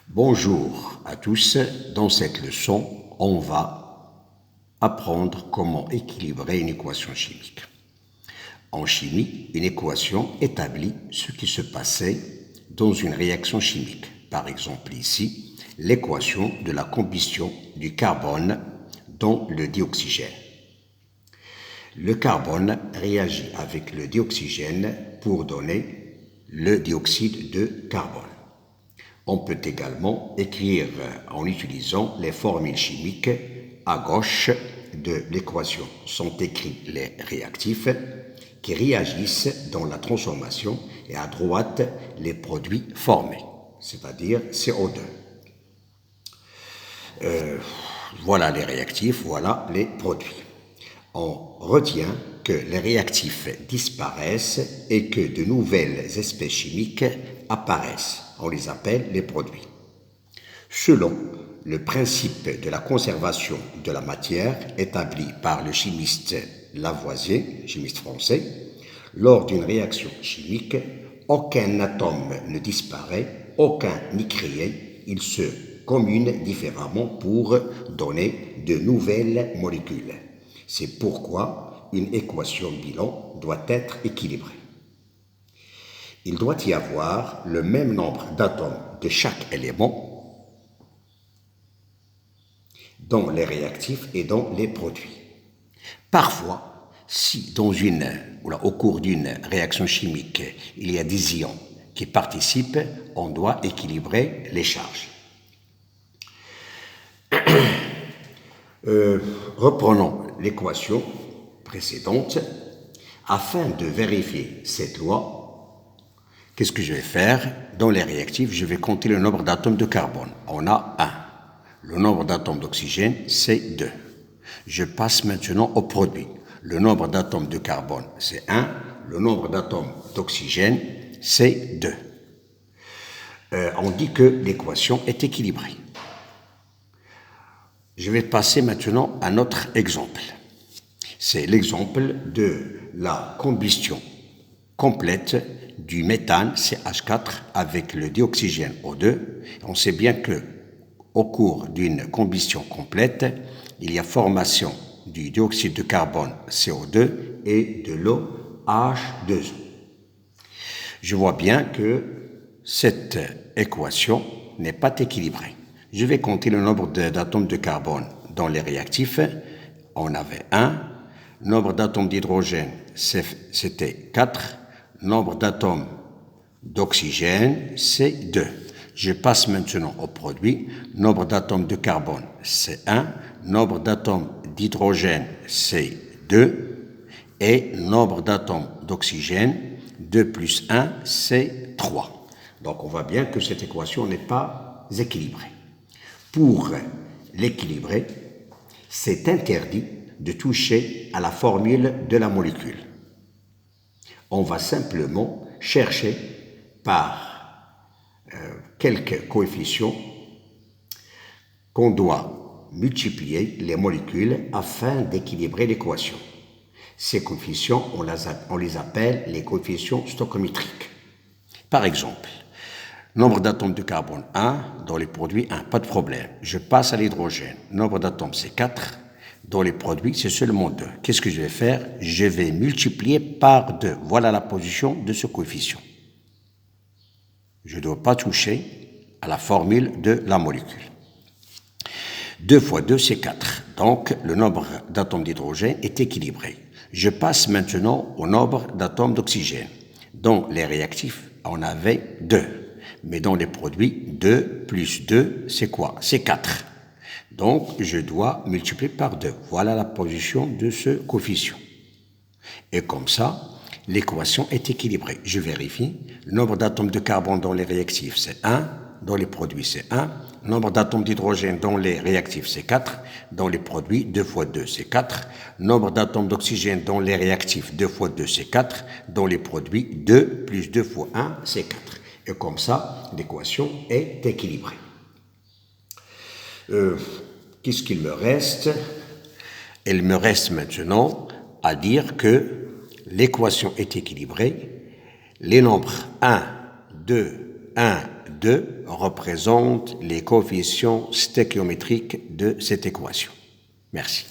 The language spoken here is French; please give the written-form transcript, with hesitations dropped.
Bonjour à tous, dans cette leçon, on va apprendre comment équilibrer une équation chimique. En chimie, une équation établit ce qui se passait dans une réaction chimique. Par exemple ici, l'équation de la combustion du carbone dans le dioxygène. Le carbone réagit avec le dioxygène pour donner le dioxyde de carbone. On peut également écrire en utilisant les formules chimiques. À gauche de l'équation sont écrits les réactifs qui réagissent dans la transformation et à droite les produits formés, c'est-à-dire CO2. Voilà les réactifs, voilà les produits. On retient que les réactifs disparaissent et que de nouvelles espèces chimiques apparaissent. On les appelle les produits. Selon le principe de la conservation de la matière établi par le chimiste Lavoisier, chimiste français, lors d'une réaction chimique, aucun atome ne disparaît, aucun n'est créé, il se commune différemment pour donner de nouvelles molécules. C'est pourquoi une équation bilan doit être équilibrée. Il doit y avoir le même nombre d'atomes de chaque élément dans les réactifs et dans les produits. Parfois, si au cours d'une réaction chimique, il y a des ions qui participent, on doit équilibrer les charges. Reprenons l'équation précédente. Afin de vérifier cette loi, qu'est-ce que je vais faire? Dans les réactifs, je vais compter le nombre d'atomes de carbone. On a 1. Le nombre d'atomes d'oxygène, c'est 2. Je passe maintenant au produit. Le nombre d'atomes de carbone, c'est 1. Le nombre d'atomes d'oxygène, c'est 2. On dit que l'équation est équilibrée. Je vais passer maintenant à notre exemple. C'est l'exemple de la combustion complète du méthane CH4 avec le dioxygène O2. On sait bien que au cours d'une combustion complète, il y a formation du dioxyde de carbone CO2 et de l'eau H2O. Je vois bien que cette équation n'est pas équilibrée. Je vais compter le nombre d'atomes de carbone dans les réactifs. On avait 1. Nombre d'atomes d'hydrogène, c'était 4. Nombre d'atomes d'oxygène, c'est 2. Je passe maintenant au produit. Nombre d'atomes de carbone, c'est 1. Nombre d'atomes d'hydrogène, c'est 2. Et nombre d'atomes d'oxygène, 2 plus 1, c'est 3. Donc on voit bien que cette équation n'est pas équilibrée. Pour l'équilibrer, c'est interdit de toucher à la formule de la molécule. On va simplement chercher par quelques coefficients qu'on doit multiplier les molécules afin d'équilibrer l'équation. Ces coefficients, on les appelle les coefficients stoichiométriques. Par exemple, nombre d'atomes de carbone 1, dans les produits 1, pas de problème. Je passe à l'hydrogène. Nombre d'atomes, c'est 4. Dans les produits, c'est seulement 2. Qu'est-ce que je vais faire? Je vais multiplier par 2. Voilà la position de ce coefficient. Je ne dois pas toucher à la formule de la molécule. 2 fois 2, c'est 4. Donc, le nombre d'atomes d'hydrogène est équilibré. Je passe maintenant au nombre d'atomes d'oxygène. Dans les réactifs, on avait 2. Mais dans les produits, 2 plus 2, c'est quoi? C'est 4. Donc, je dois multiplier par 2. Voilà la position de ce coefficient. Et comme ça, l'équation est équilibrée. Je vérifie. Le nombre d'atomes de carbone dans les réactifs, c'est 1. Dans les produits, c'est 1. Le nombre d'atomes d'hydrogène dans les réactifs, c'est 4. Dans les produits, 2 fois 2, c'est 4. Le nombre d'atomes d'oxygène dans les réactifs, 2 fois 2, c'est 4. Dans les produits, 2 plus 2 fois 1, c'est 4. Et comme ça, l'équation est équilibrée. Qu'est-ce qu'il me reste? Il me reste maintenant à dire que l'équation est équilibrée. Les nombres 1, 2, 1, 2 représentent les coefficients stéchiométriques de cette équation. Merci.